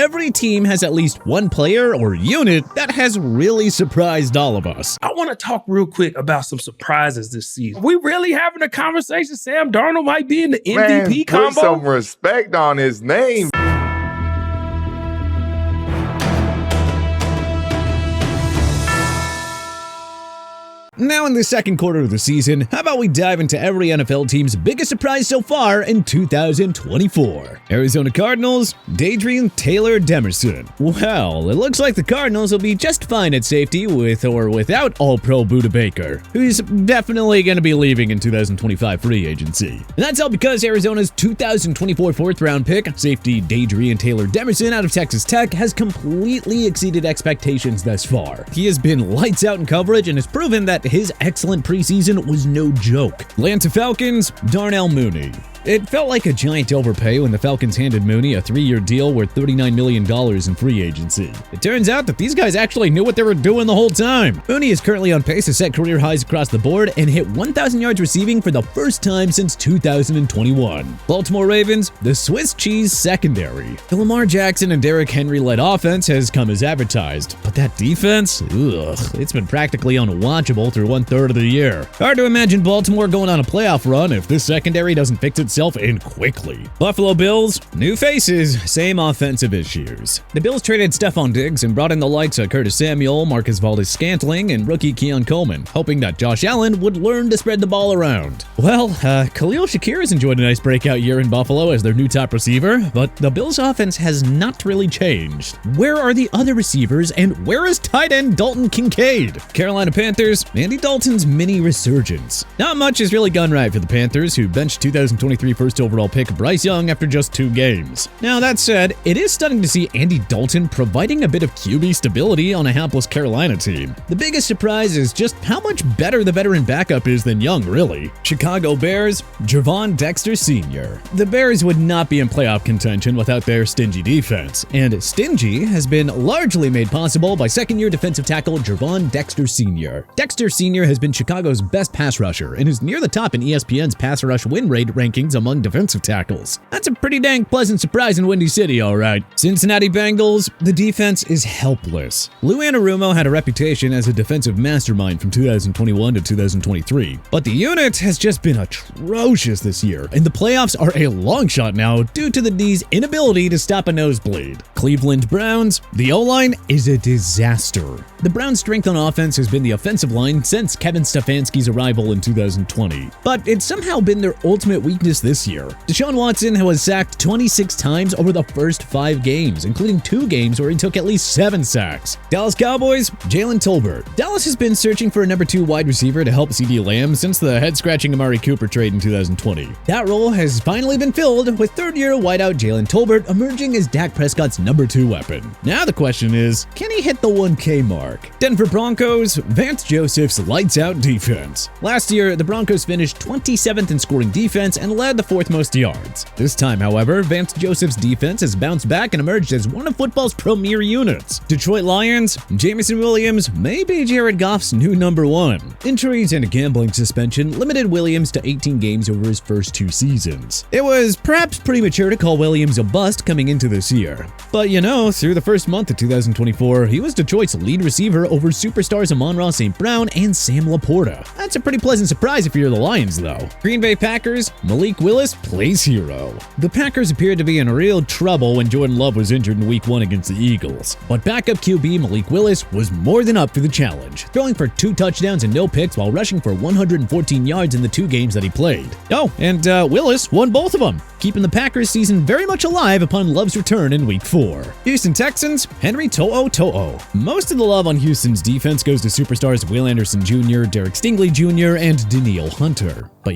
every team has at least one player or unit that has really surprised all of us. I want to talk real quick about some surprises this season. We really having a conversation? Sam Darnold might be in the MVP combo? Put some respect on his name. Now in the second quarter of the season, how about we dive into every NFL team's biggest surprise so far in 2024? Arizona Cardinals, Daedream Taylor Demerson. Well, it looks like the Cardinals will be just fine at safety with or without All-Pro Budda Baker, who's definitely going to be leaving in 2025 free agency. And that's all because Arizona's 2024 fourth-round pick, safety Daedream Taylor Demerson out of Texas Tech, has completely exceeded expectations thus far. He has been lights out in coverage and has proven that his excellent preseason was no joke. Atlanta Falcons, Darnell Mooney. It felt like a giant overpay when the Falcons handed Mooney a 3-year deal worth $39 million in free agency. It turns out that these guys actually knew what they were doing the whole time. Mooney is currently on pace to set career highs across the board and hit 1,000 yards receiving for the first time since 2021. Baltimore Ravens, the Swiss cheese secondary. The Lamar Jackson and Derrick Henry-led offense has come as advertised, but that defense? It's been practically unwatchable through 1/3 of the year. Hard to imagine Baltimore going on a playoff run if this secondary doesn't fix itself in quickly. Buffalo Bills, new faces, same offensive issues. The Bills traded Stephon Diggs and brought in the likes of Curtis Samuel, Marcus Valdes-Scantling, and rookie Keon Coleman, hoping that Josh Allen would learn to spread the ball around. Well, Khalil Shakir has enjoyed a nice breakout year in Buffalo as their new top receiver, but the Bills' offense has not really changed. Where are the other receivers, and where is tight end Dalton Kincaid? Carolina Panthers, Andy Dalton's mini resurgence. Not much has really gone right for the Panthers, who benched 2023 first overall pick Bryce Young after just 2 games. Now that said, it is stunning to see Andy Dalton providing a bit of QB stability on a hapless Carolina team. The biggest surprise is just how much better the veteran backup is than Young, really. Chicago Bears, Javon Dexter Sr. The Bears would not be in playoff contention without their stingy defense, and stingy has been largely made possible by second-year defensive tackle Javon Dexter Sr. Dexter Sr. has been Chicago's best pass rusher and is near the top in ESPN's pass rush win rate rankings among defensive tackles. That's a pretty dang pleasant surprise in Windy City, alright. Cincinnati Bengals, the defense is helpless. Lou Anarumo had a reputation as a defensive mastermind from 2021 to 2023, but the unit has just been atrocious this year, and the playoffs are a long shot now due to the D's inability to stop a nosebleed. Cleveland Browns, the O-line is a disaster. The Browns' strength on offense has been the offensive line since Kevin Stefanski's arrival in 2020, but it's somehow been their ultimate weakness this year. Deshaun Watson was sacked 26 times over the first 5 games, including 2 games where he took at least 7 sacks. Dallas Cowboys, Jalen Tolbert. Dallas has been searching for a number 2 wide receiver to help CeeDee Lamb since the head-scratching Amari Cooper trade in 2020. That role has finally been filled with third-year wideout Jalen Tolbert emerging as Dak Prescott's number 2 weapon. Now the question is, can he hit the 1K mark? Denver Broncos, Vance Joseph's lights-out defense. Last year, the Broncos finished 27th in scoring defense and led the 4th most yards. This time, however, Vance Joseph's defense has bounced back and emerged as one of football's premier units. Detroit Lions, Jameson Williams may be Jared Goff's new number 1. Injuries and a gambling suspension limited Williams to 18 games over his first 2 seasons. It was perhaps premature to call Williams a bust coming into this year. But through the first month of 2024, he was Detroit's lead receiver over superstars Amon-Ra St. Brown and Sam Laporta. That's a pretty pleasant surprise if you're the Lions, though. Green Bay Packers, Malik Willis plays hero. The Packers appeared to be in real trouble when Jordan Love was injured in Week 1 against the Eagles, but backup QB Malik Willis was more than up for the challenge, throwing for 2 touchdowns and no picks while rushing for 114 yards in the 2 games that he played. Oh, and Willis won both of them, keeping the Packers season very much alive upon Love's return in Week 4. Houston Texans, Henry To'o. Most of the love on Houston's defense goes to superstars Will Anderson Jr., Derek Stingley Jr., and Danielle Hunter. But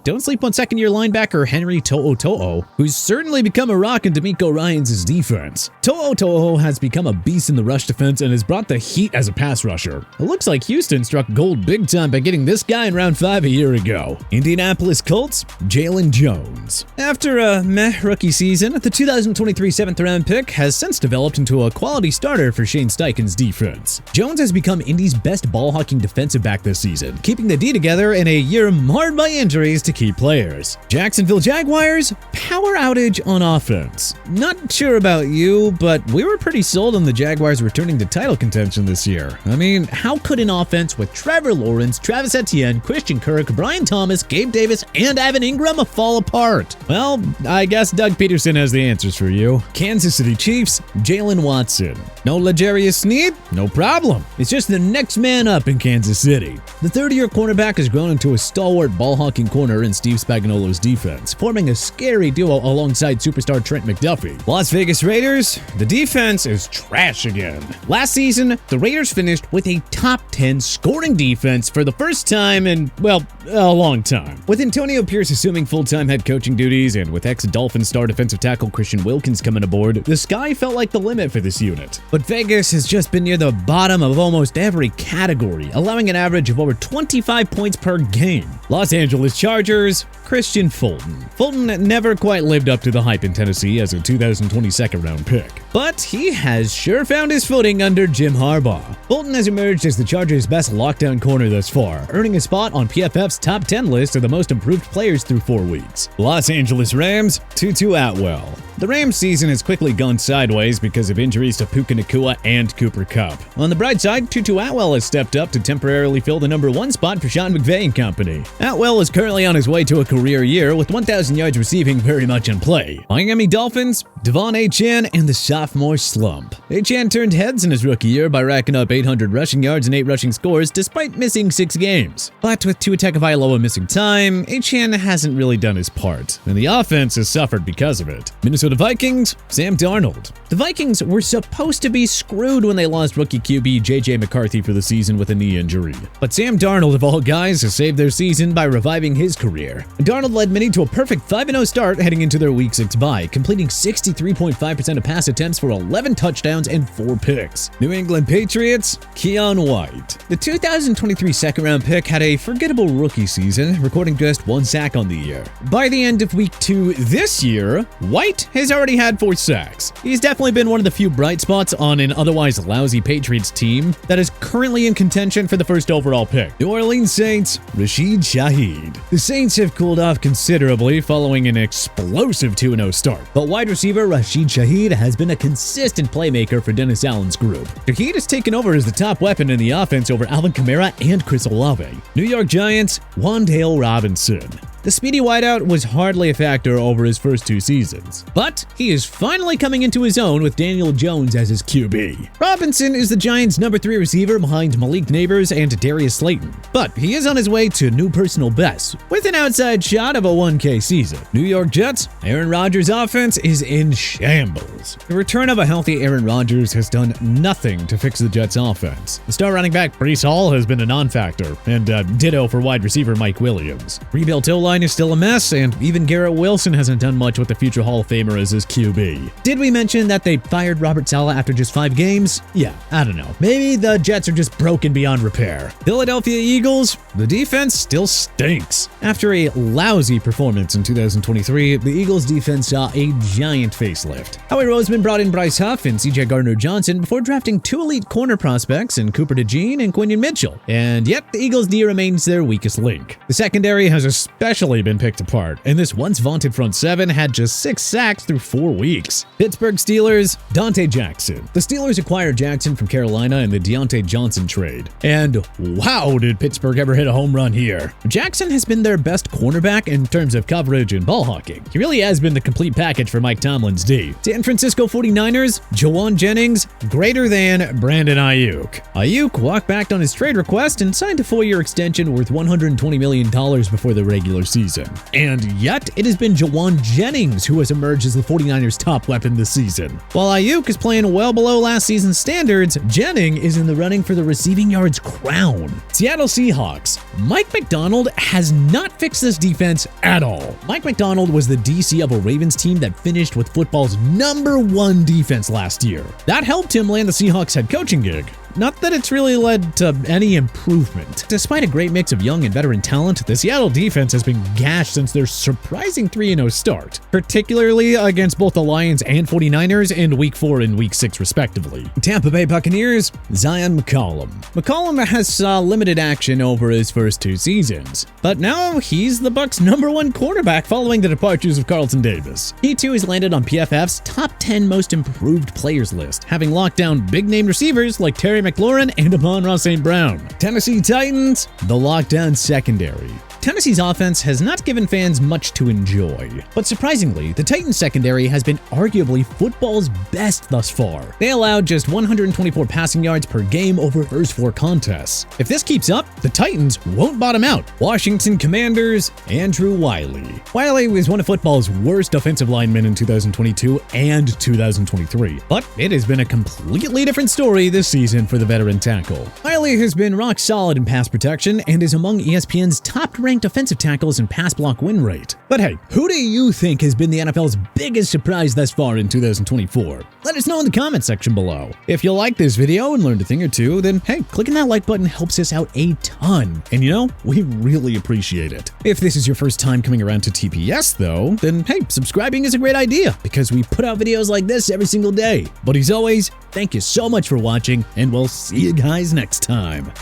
don't sleep on second-year linebacker Henry To'o, who's certainly become a rock in D'Amico Ryans' defense. To'o has become a beast in the rush defense and has brought the heat as a pass rusher. It looks like Houston struck gold big time by getting this guy in round 5 a year ago. Indianapolis Colts, Jalen Jones. After a meh rookie season, the 2023 7th-round pick, has since developed into a quality starter for Shane Steichen's defense. Jones has become Indy's best ball-hawking defensive back this season, keeping the D together in a year marred by injuries to key players. Jacksonville Jaguars, power outage on offense. Not sure about you, but we were pretty sold on the Jaguars returning to title contention this year. I mean, how could an offense with Trevor Lawrence, Travis Etienne, Christian Kirk, Brian Thomas, Gabe Davis, and Evan Ingram fall apart? Well, I guess Doug Peterson has the answers for you. Kansas City Chiefs, Jalen Watson. No L'Jarius Sneed? No problem. It's just the next man up in Kansas City. The third-year cornerback has grown into a stalwart ball-hawking corner in Steve Spagnuolo's defense, forming a scary duo alongside superstar Trent McDuffie. Las Vegas Raiders, the defense is trash again. Last season, the Raiders finished with a top 10 scoring defense for the first time in, well, a long time. With Antonio Pierce assuming full-time head coaching duties and with ex-Dolphins star defensive tackle Christian Wilkins coming aboard, the sky felt like the limit for this unit. But Vegas has just been near the bottom of almost every category, allowing an average of over 25 points per game. Los Angeles Chargers, Christian Fulton. Fulton never quite lived up to the hype in Tennessee as a 2020 second-round pick, but he has sure found his footing under Jim Harbaugh. Fulton has emerged as the Chargers' best lockdown corner thus far, earning a spot on PFF's top 10 list of the most improved players through 4 weeks. Los Angeles Rams, Tutu Atwell. The Rams season has quickly gone sideways because of injuries to Puka Nacua and Cooper Kupp. On the bright side, Tutu Atwell has stepped up to temporarily fill the number 1 spot for Sean McVay and company. Atwell is currently on his way to a career year with 1,000 yards receiving very much in play. Miami Dolphins, Devon Achane and the sophomore slump. Achane turned heads in his rookie year by racking up 800 rushing yards and 8 rushing scores despite missing 6 games. But with Tua Tagovailoa missing time, Achane hasn't really done his part, and the offense has suffered because of it. Minnesota Vikings, Sam Darnold. The Vikings were supposed to be screwed when they lost rookie QB J.J. McCarthy for the season with a knee injury. But Sam Darnold, of all guys, has saved their season by reviving his career. Darnold led many to a perfect 5-0 start heading into their Week 6 bye, completing 63.5% of pass attempts for 11 touchdowns and 4 picks. New England Patriots, Keon White. The 2023 second-round pick had a forgettable rookie season, recording just 1 sack on the year. By the end of Week 2 this year, White has already had 4 sacks. He's definitely been one of the few bright spots on an otherwise lousy Patriots team that is currently in contention for the first overall pick. New Orleans Saints, Rashid Shaheed. The Saints have cooled off considerably following an explosive 2-0 start, but wide receiver Rashid Shaheed has been a consistent playmaker for Dennis Allen's group. Shaheed has taken over as the top weapon in the offense over Alvin Kamara and Chris Olave. New York Giants, Wan'Dale Robinson. The speedy wideout was hardly a factor over his first 2 seasons, but he is finally coming into his own with Daniel Jones as his QB. Robinson is the Giants' number 3 receiver behind Malik Neighbors and Darius Slayton, but he is on his way to new personal bests with an outside shot of a 1K season. New York Jets, Aaron Rodgers' offense is in shambles. The return of a healthy Aaron Rodgers has done nothing to fix the Jets' offense. The star running back Breece Hall has been a non-factor, and ditto for wide receiver Mike Williams. Rebuilt O-line is still a mess, and even Garrett Wilson hasn't done much with the future Hall of Famer as his QB. Did we mention that they fired Robert Saleh after just 5 games? Yeah, I don't know. Maybe the Jets are just broken beyond repair. Philadelphia Eagles, the defense still stinks. After a lousy performance in 2023, the Eagles defense saw a giant facelift. Howie Roseman brought in Bryce Huff and CJ Gardner-Johnson before drafting 2 elite corner prospects in Cooper DeJean and Quinion Mitchell, and yet the Eagles D remains their weakest link. The secondary has especially been picked apart, and this once vaunted front 7 had just 6 sacks through 4 weeks. Pittsburgh Steelers, Dante Jackson. The Steelers acquired Jackson from Carolina in the Deontay Johnson trade, and wow, did Pittsburgh ever hit a home run here. Jackson has been their best cornerback in terms of coverage and ball hawking. He really has been the complete package for Mike Tomlin's D. San Francisco 49ers, Jawan Jennings, greater than Brandon Ayuk. Ayuk walked back on his trade request and signed a 4-year extension worth $120 million before the regular season. And yet, it has been Jawan Jennings who has emerged as the 49ers' top weapon this season. While Ayuk is playing well below last season's standards, Jennings is in the running for the receiving yards crown. Seattle Seahawks. Mike Macdonald has not fixed this defense at all. Mike Macdonald was the DC of a Ravens team that finished with football's #1 defense last year. That helped him land the Seahawks head coaching gig. not that it's really led to any improvement. Despite a great mix of young and veteran talent, the Seattle defense has been gashed since their surprising 3-0 start, particularly against both the Lions and 49ers in Week 4 and Week 6 respectively. Tampa Bay Buccaneers, Zion McCollum. McCollum has saw limited action over his first 2 seasons, but now he's the Bucs' #1 quarterback following the departures of Carlton Davis. He too has landed on PFF's top 10 most improved players list, having locked down big-name receivers like Terry McLaurin and Amon-Ra St. Brown. Tennessee Titans, the lockdown secondary. Tennessee's offense has not given fans much to enjoy, but surprisingly, the Titans secondary has been arguably football's best thus far. They allowed just 124 passing yards per game over first 4 contests. If this keeps up, the Titans won't bottom out. Washington Commanders, Andrew Wiley. Wiley was one of football's worst offensive linemen in 2022 and 2023, but it has been a completely different story this season for the veteran tackle. Wiley has been rock solid in pass protection and is among ESPN's top-ranked offensive tackles and pass block win rate. But hey, who do you think has been the NFL's biggest surprise thus far in 2024? Let us know in the comment section below. If you like this video and learned a thing or two, then hey, clicking that like button helps us out a ton. And you know, we really appreciate it. If this is your first time coming around to TPS though, then hey, subscribing is a great idea because we put out videos like this every single day. But as always, thank you so much for watching and we'll see you guys next time.